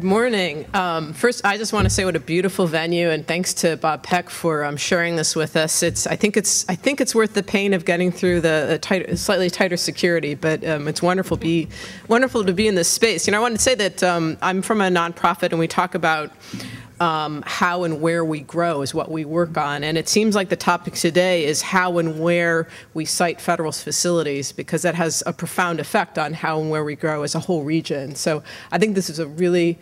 morning. First, I just want to say what a beautiful venue, and thanks to Bob Peck for sharing this with us. I think it's worth the pain of getting through the slightly tighter security, but it's wonderful to be in this space. You know, I wanted to say that I'm from a nonprofit, and we talk about how and where we grow is what we work on. And it seems like the topic today is how and where we site federal facilities, because that has a profound effect on how and where we grow as a whole region. So I think this is a really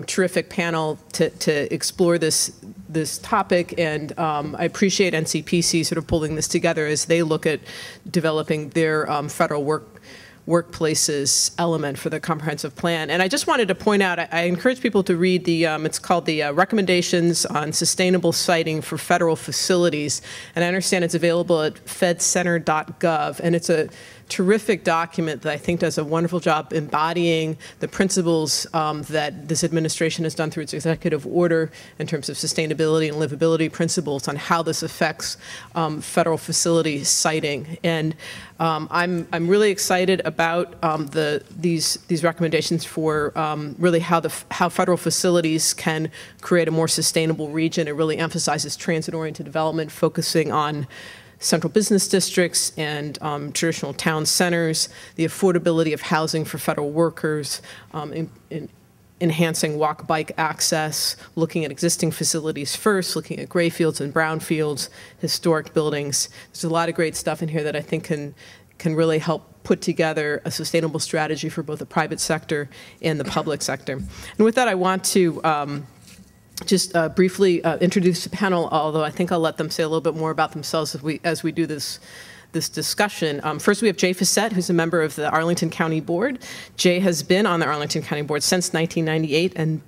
terrific panel to explore this topic, and I appreciate NCPC sort of pulling this together as they look at developing their federal workplaces element for the comprehensive plan. And I just wanted to point out, I encourage people to read the, it's called the Recommendations on Sustainable Siting for Federal Facilities. And I understand it's available at fedcenter.gov. And it's a terrific document that I think does a wonderful job embodying the principles that this administration has done through its executive order in terms of sustainability and livability principles on how this affects federal facility siting. And I'm really excited about these recommendations for really how federal facilities can create a more sustainable region. It really emphasizes transit-oriented development, focusing on central business districts and traditional town centers, the affordability of housing for federal workers, enhancing walk-bike access, looking at existing facilities first, looking at gray fields and brown fields, historic buildings. There's a lot of great stuff in here that I think can really help put together a sustainable strategy for both the private sector and the public sector. And with that, I want to just briefly introduce the panel, although I think I'll let them say a little bit more about themselves as we do this discussion. First, we have Jay Fisette, who's a member of the Arlington County Board. Jay has been on the Arlington County Board since 1998 and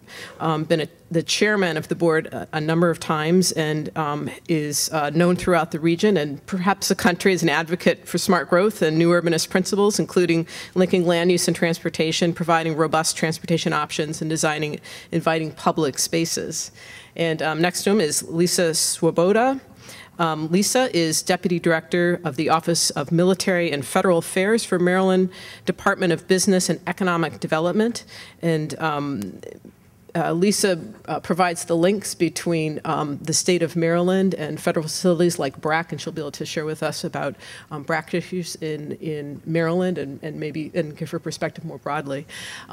been the chairman of the board a number of times, and is known throughout the region and perhaps the country as an advocate for smart growth and new urbanist principles, including linking land use and transportation, providing robust transportation options, and inviting public spaces. And next to him is Lisa Swoboda. Lisa is Deputy Director of the Office of Military and Federal Affairs for Maryland Department of Business and Economic Development. And Lisa provides the links between the state of Maryland and federal facilities like BRAC, and she'll be able to share with us about BRAC issues in Maryland and maybe give her perspective more broadly.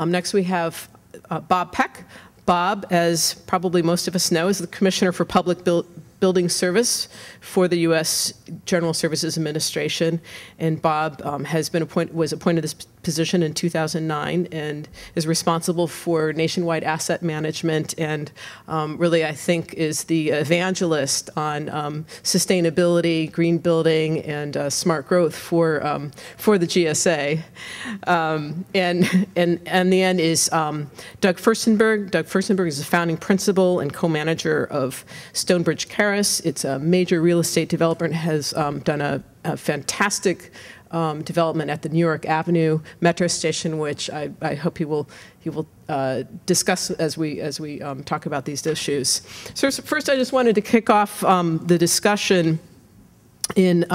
Next we have Bob Peck. Bob, as probably most of us know, is the Commissioner for Public Building Service for the U.S. General Services Administration, and Bob was appointed this position in 2009 and is responsible for nationwide asset management, and really, I think, is the evangelist on sustainability, green building, and smart growth for the GSA. And the end is Doug Firstenberg. Doug Firstenberg is the founding principal and co-manager of StonebridgeCarras. It's a major real estate developer and has done a fantastic development at the New York Avenue metro station, which I hope he will discuss as we talk about these issues. So first, I just wanted to kick off the discussion in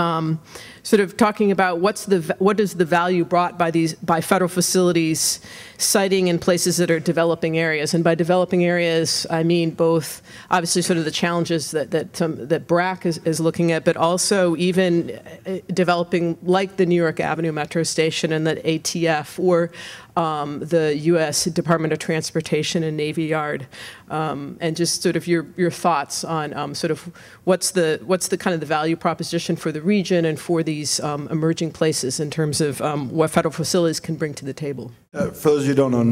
sort of talking about what is the value brought by federal facilities siting in places that are developing areas. And by developing areas, I mean both obviously sort of the challenges that BRAC is looking at, but also even developing like the New York Avenue metro station and the ATF, or the U.S. Department of Transportation and Navy Yard, and just sort of your thoughts on sort of what's the kind of the value proposition for the region and for these emerging places in terms of what federal facilities can bring to the table. For those of you who don't know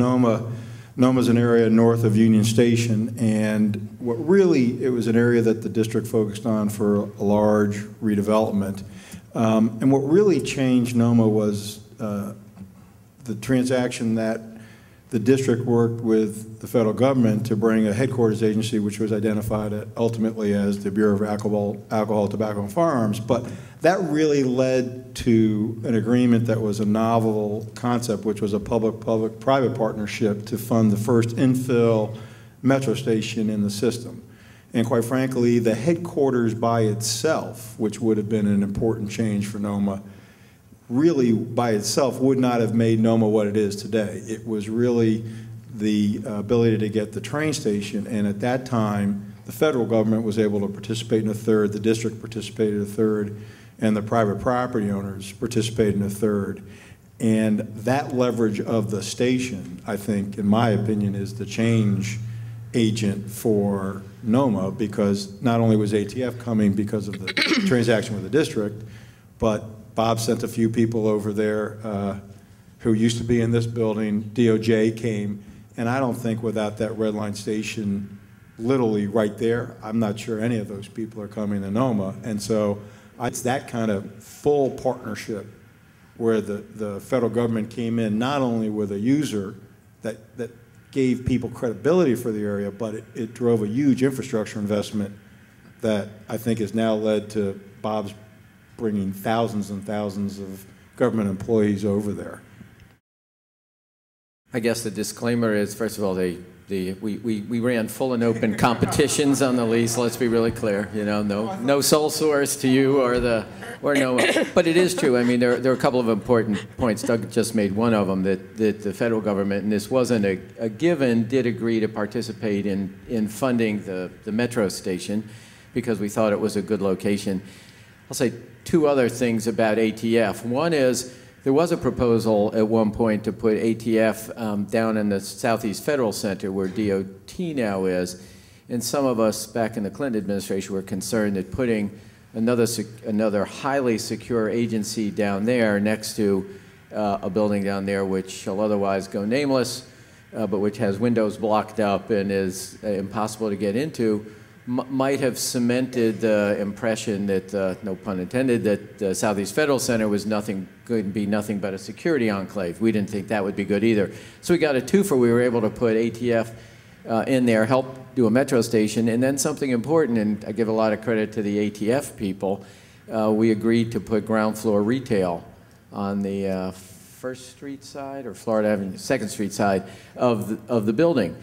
Noma is an area north of Union Station, and it was an area that the district focused on for a large redevelopment. And what really changed Noma was the transaction that the district worked with the federal government to bring a headquarters agency, which was identified ultimately as the Bureau of Alcohol, Tobacco, and Firearms. But that really led to an agreement that was a novel concept, which was a public-private partnership to fund the first infill metro station in the system. And quite frankly, the headquarters by itself, which would have been an important change for Noma, really by itself would not have made Noma what it is today. It was really the ability to get the train station, and at that time, the federal government was able to participate in a third, the district participated in a third, and the private property owners participated in a third. And that leverage of the station, I think, in my opinion, is the change agent for NOMA, because not only was ATF coming because of the transaction with the district, but Bob sent a few people over there who used to be in this building. DOJ came, and I don't think without that red line station literally right there, I'm not sure any of those people are coming to NOMA. And so it's that kind of full partnership where the federal government came in not only with a user that gave people credibility for the area, but it drove a huge infrastructure investment that I think has now led to Bob's bringing thousands and thousands of government employees over there. I guess the disclaimer is, first of all, we ran full and open competitions on the lease. Let's be really clear. You know, no sole source to you or no. But it is true. I mean, there are a couple of important points. Doug just made one of them, that the federal government, and this wasn't a given, did agree to participate in funding the metro station because we thought it was a good location. I'll say two other things about ATF. One is, there was a proposal at one point to put ATF down in the Southeast Federal Center where DOT now is, and some of us back in the Clinton administration were concerned that putting another highly secure agency down there next to a building down there which shall otherwise go nameless, but which has windows blocked up and is impossible to get into, might have cemented the impression that, no pun intended, that the Southeast Federal Center was going to be nothing but a security enclave. We didn't think that would be good either. So we got a twofer. We were able to put ATF in there, help do a metro station, and then something important, and I give a lot of credit to the ATF people, we agreed to put ground floor retail on the First Street side or Florida Avenue, 2nd Street side of the building.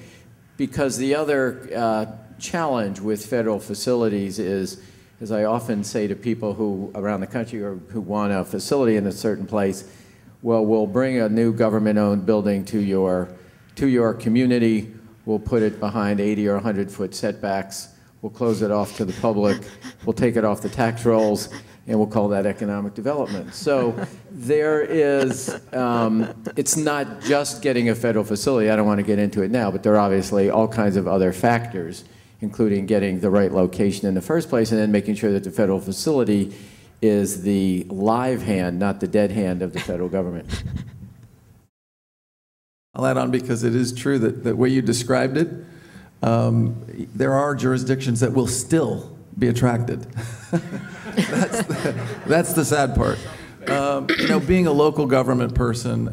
Because the other challenge with federal facilities is, as I often say to people who around the country who want a facility in a certain place, well, we'll bring a new government-owned building to your community, we'll put it behind 80 or 100-foot setbacks, we'll close it off to the public, we'll take it off the tax rolls, and we'll call that economic development. So there is, it's not just getting a federal facility. I don't want to get into it now, but there are obviously all kinds of other factors, including getting the right location in the first place and then making sure that the federal facility is the live hand, not the dead hand of the federal government. I'll add on, because it is true that the way you described it, there are jurisdictions that will still be attracted. That's the sad part. You know, being a local government person,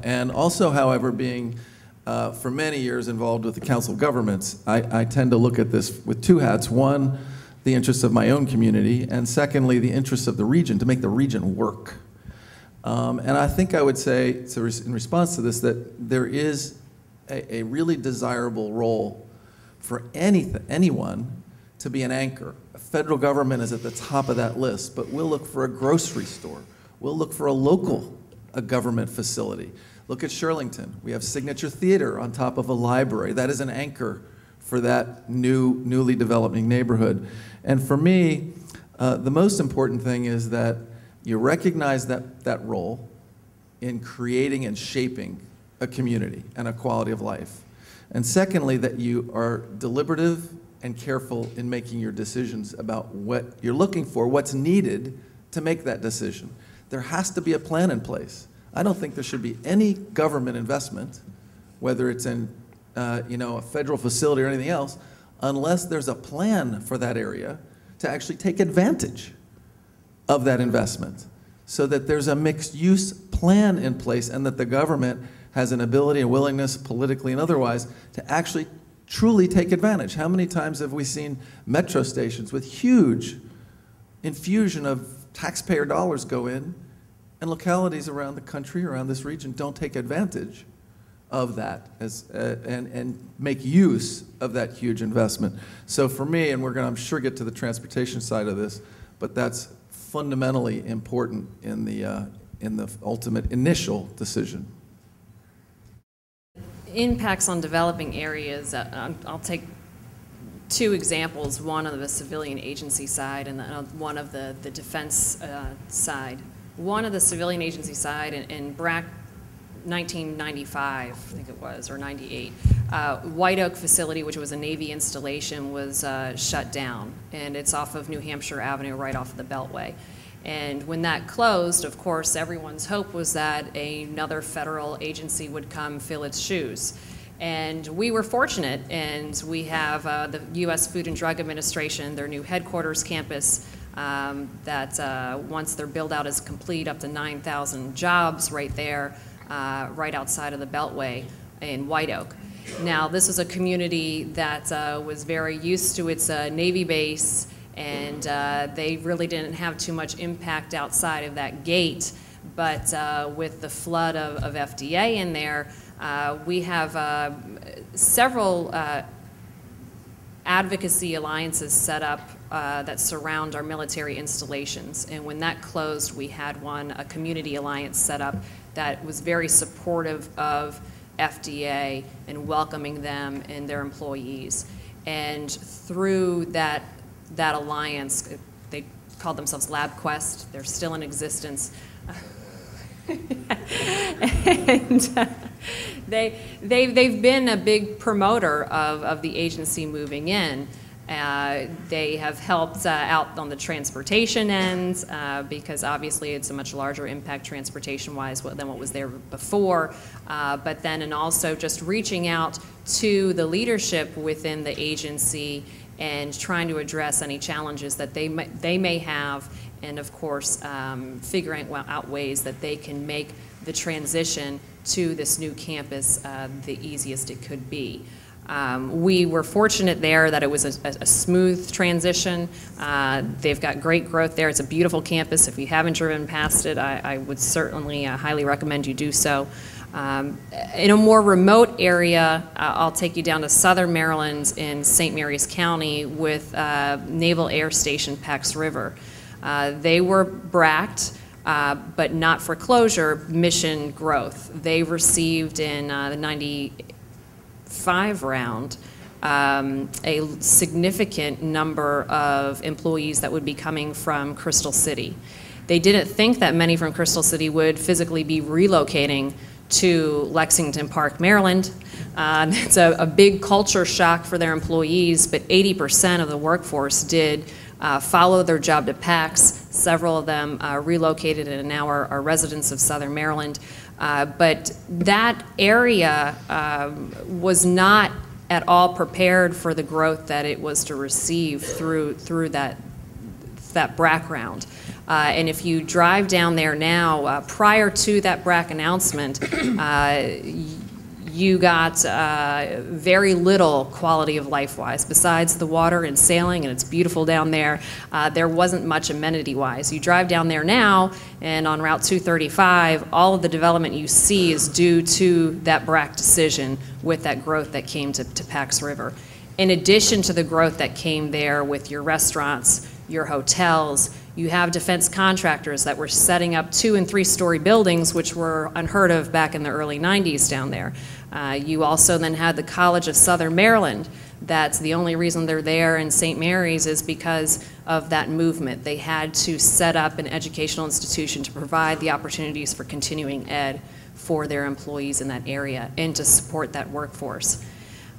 and also, however, being for many years involved with the Council of Governments, I tend to look at this with two hats. One, the interests of my own community, and secondly, the interests of the region, to make the region work. And I think I would say, so in response to this, that there is a really desirable role for anyone to be an anchor. A federal government is at the top of that list, but we'll look for a grocery store. We'll look for a government facility. Look at Shirlington. We have Signature Theater on top of a library. That is an anchor for that newly developing neighborhood. And for me, the most important thing is that you recognize that role in creating and shaping a community and a quality of life. And secondly, that you are deliberative and careful in making your decisions about what you're looking for, what's needed to make that decision. There has to be a plan in place. I don't think there should be any government investment, whether it's in a federal facility or anything else, unless there's a plan for that area to actually take advantage of that investment, so that there's a mixed-use plan in place and that the government has an ability and willingness, politically and otherwise, to actually truly take advantage. How many times have we seen metro stations with huge infusion of taxpayer dollars go in, and localities around the country, around this region, don't take advantage of that and make use of that huge investment. So for me, and we're going to, I'm sure, get to the transportation side of this, but that's fundamentally important in the ultimate initial decision. impacts on developing areas, I'll take two examples, one of the civilian agency side and one of the defense side. One of the civilian agency side in BRAC 1995, I think it was, or 98, White Oak facility, which was a Navy installation, was shut down, and it's off of New Hampshire Avenue, right off of the Beltway. And when that closed, of course, everyone's hope was that another federal agency would come fill its shoes. And we were fortunate, and we have the U.S. Food and Drug Administration, their new headquarters campus, that once their build-out is complete, up to 9,000 jobs right there, right outside of the Beltway in White Oak. Now, this is a community that was very used to its Navy base, and they really didn't have too much impact outside of that gate. But with the flood of FDA in there, we have several advocacy alliances set up that surround our military installations. And when that closed, we had a community alliance set up that was very supportive of FDA and welcoming them and their employees. And through that alliance, they called themselves LabQuest. They're still in existence. And they've been a big promoter of the agency moving in. They have helped out on the transportation ends because obviously it's a much larger impact transportation-wise than what was there before. But then and also just reaching out to the leadership within the agency and trying to address any challenges that they may have, and of course figuring out ways that they can make the transition to this new campus the easiest it could be. We were fortunate there that it was a smooth transition. They've got great growth there. It's a beautiful campus. If you haven't driven past it, I would certainly highly recommend you do so. In a more remote area, I'll take you down to southern Maryland in St. Mary's County with Naval Air Station Peck's River. They were BRAC'd, but not for closure, mission growth. They received in the 95 round a significant number of employees that would be coming from Crystal City. They didn't think that many from Crystal City would physically be relocating to Lexington Park, Maryland. It's a big culture shock for their employees, but 80% of the workforce did follow their job to PACS. Several of them relocated and now are residents of Southern Maryland. But that area was not at all prepared for the growth that it was to receive through that BRAC round. And if you drive down there now, prior to that BRAC announcement, you got very little quality of life-wise. Besides the water and sailing, and it's beautiful down there, there wasn't much amenity-wise. You drive down there now, and on Route 235, all of the development you see is due to that BRAC decision with that growth that came to Pax River. In addition to the growth that came there with your restaurants, your hotels, you have defense contractors that were setting up 2- and 3-story buildings, which were unheard of back in the early 90s down there. You also then had the College of Southern Maryland. That's the only reason they're there in St. Mary's is because of that movement. They had to set up an educational institution to provide the opportunities for continuing ed for their employees in that area and to support that workforce.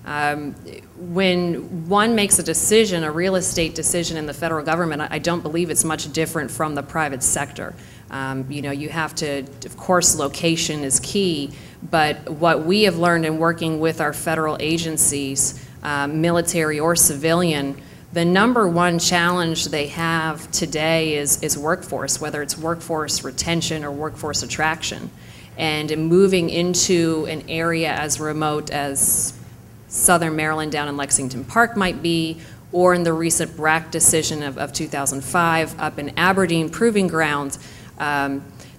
When one makes a decision, a real estate decision in the federal government, I don't believe it's much different from the private sector. You know, you have to, of course, location is key, but what we have learned in working with our federal agencies, military or civilian, the #1 challenge they have today is workforce, whether it's workforce retention or workforce attraction. And in moving into an area as remote as Southern Maryland down in Lexington Park might be, or in the recent BRAC decision of 2005 up in Aberdeen Proving Ground,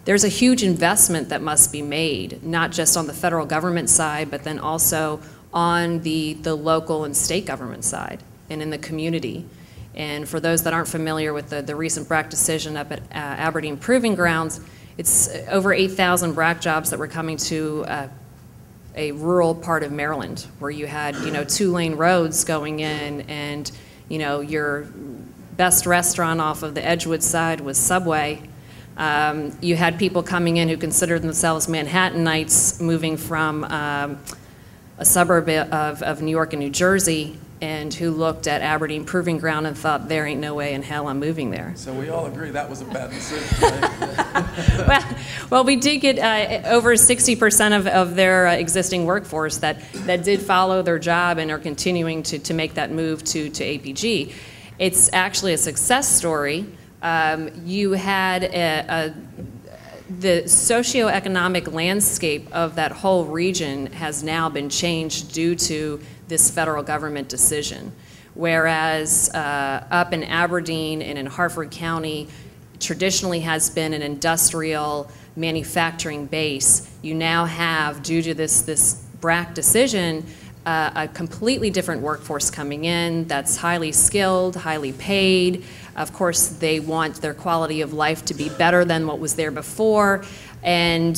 there's a huge investment that must be made, not just on the federal government side, but then also on the local and state government side and in the community. And for those that aren't familiar with the recent BRAC decision up at Aberdeen Proving Grounds, it's over 8,000 BRAC jobs that were coming to a rural part of Maryland where you had, 2-lane roads going in, and, your best restaurant off of the Edgewood side was Subway. You had people coming in who considered themselves Manhattanites, moving from a suburb of New York and New Jersey, and who looked at Aberdeen Proving Ground and thought, there ain't no way in hell I'm moving there. So we all agree that was a bad decision, right? well, we did get over 60% of their existing workforce that did follow their job and are continuing to make that move to APG. It's actually a success story. You had the socioeconomic landscape of that whole region has now been changed due to this federal government decision. Whereas up in Aberdeen and in Harford County traditionally has been an industrial manufacturing base, you now have, due to this BRAC decision, a completely different workforce coming in that's highly skilled, highly paid. Of course, they want their quality of life to be better than what was there before. And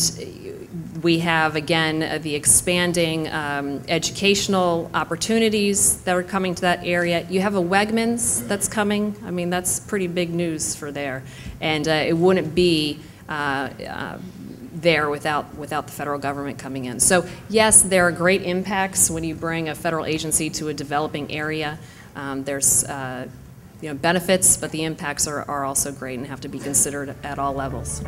we have, again, the expanding educational opportunities that are coming to that area. You have a Wegmans that's coming. I mean, that's pretty big news for there. And it wouldn't be there without the federal government coming in. So yes, there are great impacts when you bring a federal agency to a developing area. There's benefits, but the impacts are also great and have to be considered at all levels.